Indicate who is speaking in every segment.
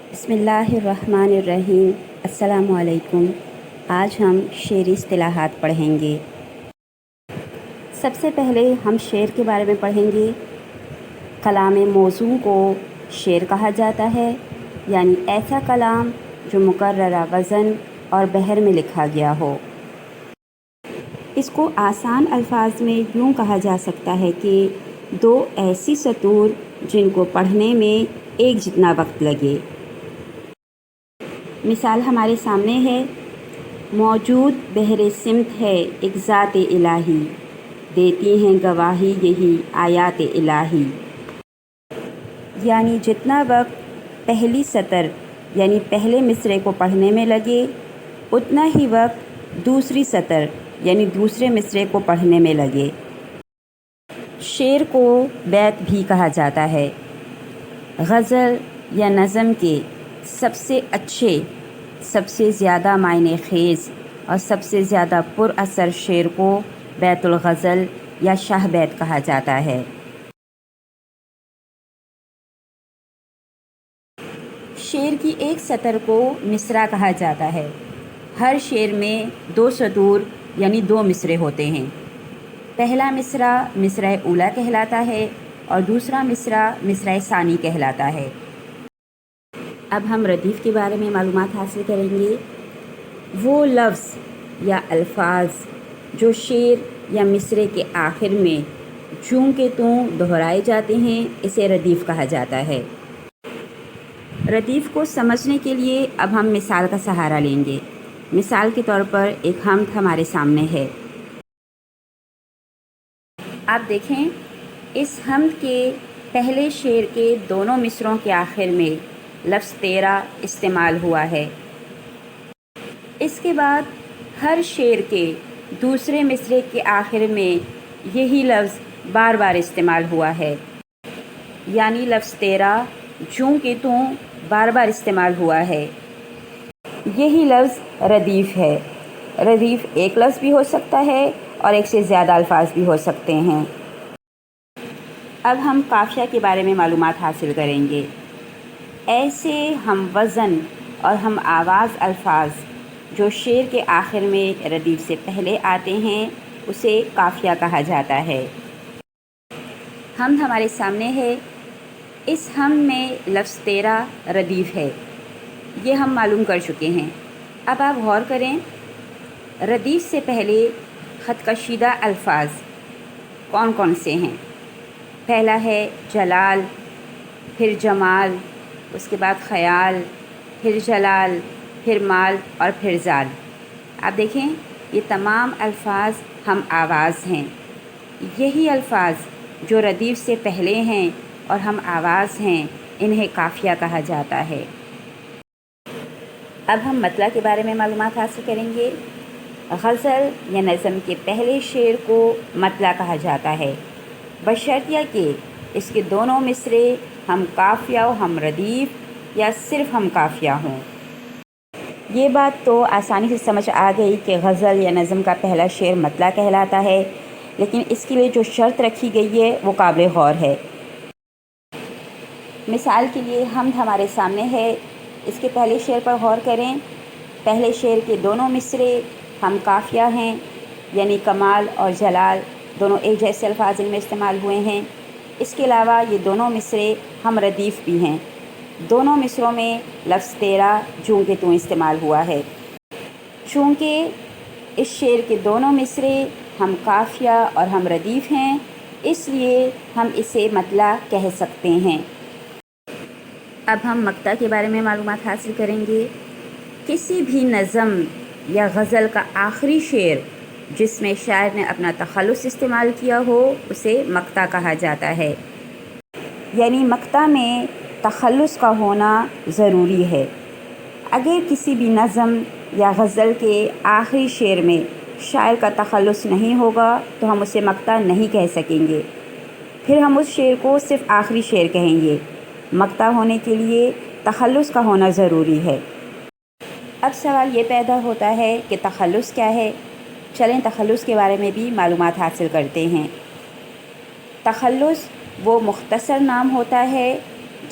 Speaker 1: बिस्मिल्लाहिर्रहमानिर्रहीम। अस्सलामु अलैकुम। आज हम शेरी इस्तिलाहात पढ़ेंगे। सबसे पहले हम शेर के बारे में पढ़ेंगे। कलाम मौज़ू को शेर कहा जाता है, यानी ऐसा कलाम जो मुकर्ररा वज़न और बहर में लिखा गया हो। इसको आसान अल्फाज में यूँ कहा जा सकता है कि दो ऐसी सतूर जिनको पढ़ने में एक जितना वक्त लगे। मिसाल हमारे सामने है, मौजूद बहरे सिमत है एक ज़ात इलाही, देती हैं गवाही यही आयात इलाही। यानी जितना वक्त पहली सतर यानी पहले मिसरे को पढ़ने में लगे, उतना ही वक्त दूसरी सतर यानी दूसरे मिसरे को पढ़ने में लगे। शेर को बैत भी कहा जाता है। गज़ल या नज़म के सबसे अच्छे, सबसे ज़्यादा मायने ख़ेज़ और सबसे ज़्यादा पुरअसर शेर को बैतुल गज़ल या शाह बैत कहा जाता है। शेर की एक सतर को मिसरा कहा जाता है। हर शेर में दो सतूर यानी दो मिसरे होते हैं। पहला मिसरा मिसरा ऊला कहलाता है और दूसरा मिसरा मिसरा सानी कहलाता है। अब हम रदीफ़ के बारे में मालूमात हासिल करेंगे। वो लफ्ज़ या अल्फाज जो शेर या मिसरे के आखिर में जूं के तूं दोहराए जाते हैं, इसे रदीफ़ कहा जाता है। रदीफ़ को समझने के लिए अब हम मिसाल का सहारा लेंगे। मिसाल के तौर पर एक हम्द हमारे सामने है। आप देखें, इस हम्द के पहले शेर के दोनों मिसरों के आखिर में लफ्ज़ तेरा इस्तेमाल हुआ है। इसके बाद हर शेर के दूसरे मिसरे के आखिर में यही लफ्ज़ बार बार इस्तेमाल हुआ है। यानी लफ्ज़ तेरा जूं के तूं बार बार इस्तेमाल हुआ है। यही लफ्ज़ रदीफ़ है। रदीफ़ एक लफ्ज़ भी हो सकता है और एक से ज़्यादा अल्फाज भी हो सकते हैं। अब हम काफ़िया के बारे में मालूमात हासिल करेंगे। ऐसे हम वज़न और हम आवाज़ अल्फाज जो शेर के आखिर में रदीफ़ से पहले आते हैं, उसे काफ़िया कहा जाता है। हम्द हमारे सामने है। इस हम्द में लफ्ज़ तेरा रदीफ़ है, ये हम मालूम कर चुके हैं। अब आप गौर करें, रदीफ़ से पहले ख़तकशीदा अल्फाज कौन कौन से हैं। पहला है जलाल, फिर जमाल, उसके बाद ख़याल, फिर जलाल, फिर माल और फिर ज़ाल। आप देखें, ये तमाम अल्फाज हम आवाज़ हैं। यही अल्फाज जो रदीफ़ से पहले हैं और हम आवाज़ हैं, इन्हें काफ़िया कहा जाता है। अब हम मतला के बारे में मालूमात हासिल करेंगे। गज़ल या नज़म के पहले शेर को मतला कहा जाता है, बशर्तिया कि इसके दोनों मिसरे हम काफ़िया हम रदीफ़ या सिर्फ़ हम काफ़िया हों। ये बात तो आसानी से समझ आ गई कि गज़ल या नज़म का पहला शेर मतला कहलाता है, लेकिन इसके लिए जो शर्त रखी गई है वो काबिल गौर है। मिसाल के लिए हम्द हमारे सामने है। इसके पहले शेर पर गौर करें। पहले शेर के दोनों मिसरे हम काफ़िया हैं, यानी कमाल और जलाल दोनों एक जैसे अल्फाज में इस्तेमाल हुए हैं। इसके अलावा ये दोनों मिसरे हम रदीफ़ भी हैं। दोनों मिसरों में लफ्ज़ तेरा जूं के तूं इस्तेमाल हुआ है। चूँकि इस शेर के दोनों मिसरे हम काफ़िया और हम रदीफ़ हैं, इसलिए हम इसे मतला कह सकते हैं। अब हम मक्ता के बारे में मालूमात हासिल करेंगे। किसी भी नज़म या गज़ल का आखिरी शेर जिसमें शायर ने अपना तखल्लुस इस्तेमाल किया हो, उसे मक्ता कहा जाता है। यानी मक्ता में तखल्लुस का होना ज़रूरी है। अगर किसी भी नज़म या गज़ल के आखिरी शेर में शायर का तखल्लुस नहीं होगा तो हम उसे मक्ता नहीं कह सकेंगे। फिर हम उस शेर को सिर्फ़ आखिरी शेर कहेंगे। मक्ता होने के लिए तखल्लुस का होना ज़रूरी है। अब सवाल ये पैदा होता है कि तखल्लुस क्या है। चलें तखल्लुस के बारे में भी मालूमात हासिल करते हैं। तखल्लुस वो मुख्तसर नाम होता है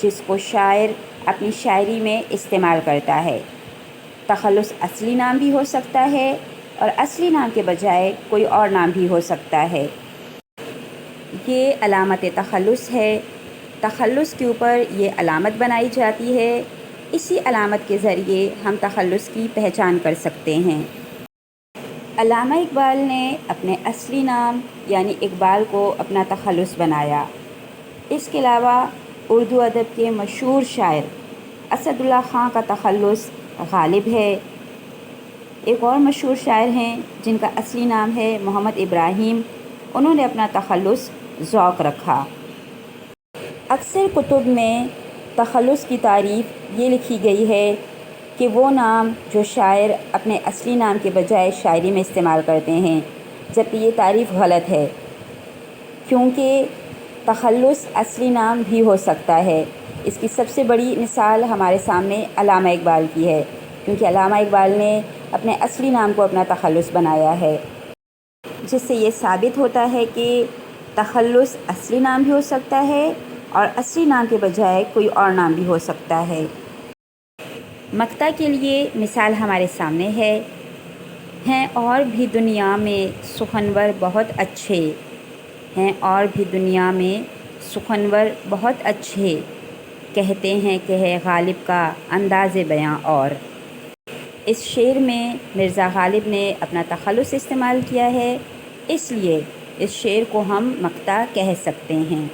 Speaker 1: जिसको शायर اپنی شاعری میں استعمال کرتا ہے۔ تخلص اصلی نام بھی ہو سکتا ہے اور اصلی نام کے بجائے کوئی اور نام بھی ہو سکتا ہے۔ یہ علامت تخلص ہے۔ تخلص کے اوپر یہ علامت بنائی جاتی ہے۔ اسی علامت کے ذریعے ہم تخلص کی پہچان کر سکتے ہیں۔ علامہ اقبال نے اپنے اصلی نام یعنی اقبال کو اپنا تخلص بنایا۔ اس کے علاوہ اردو ادب کے مشہور شاعر اسد اللہ خان کا تخلص غالب ہے۔ ایک اور مشہور شاعر ہیں جن کا اصلی نام ہے محمد ابراہیم، انہوں نے اپنا تخلص ذوق رکھا۔ اکثر کتب میں تخلص کی تعریف یہ لکھی گئی ہے کہ وہ نام جو شاعر اپنے اصلی نام کے بجائے شاعری میں استعمال کرتے ہیں، جبکہ یہ تعریف غلط ہے، کیونکہ تخلص اصلی نام بھی ہو سکتا ہے۔ اس کی سب سے بڑی مثال ہمارے سامنے علامہ اقبال کی ہے، کیونکہ علامہ اقبال نے اپنے اصلی نام کو اپنا تخلص بنایا ہے، جس سے یہ ثابت ہوتا ہے کہ تخلص اصلی نام بھی ہو سکتا ہے اور اصلی نام کے بجائے کوئی اور نام بھی ہو سکتا ہے۔ مقطع کے لیے مثال ہمارے سامنے ہے، ہیں اور بھی دنیا میں سخنور بہت اچھے، ہیں اور بھی دنیا میں سخنور بہت اچھے، کہتے ہیں کہ ہے غالب کا انداز بیاں اور۔ اس شعر میں مرزا غالب نے اپنا تخلص استعمال کیا ہے، اس لیے اس شعر کو ہم مقطع کہہ سکتے ہیں۔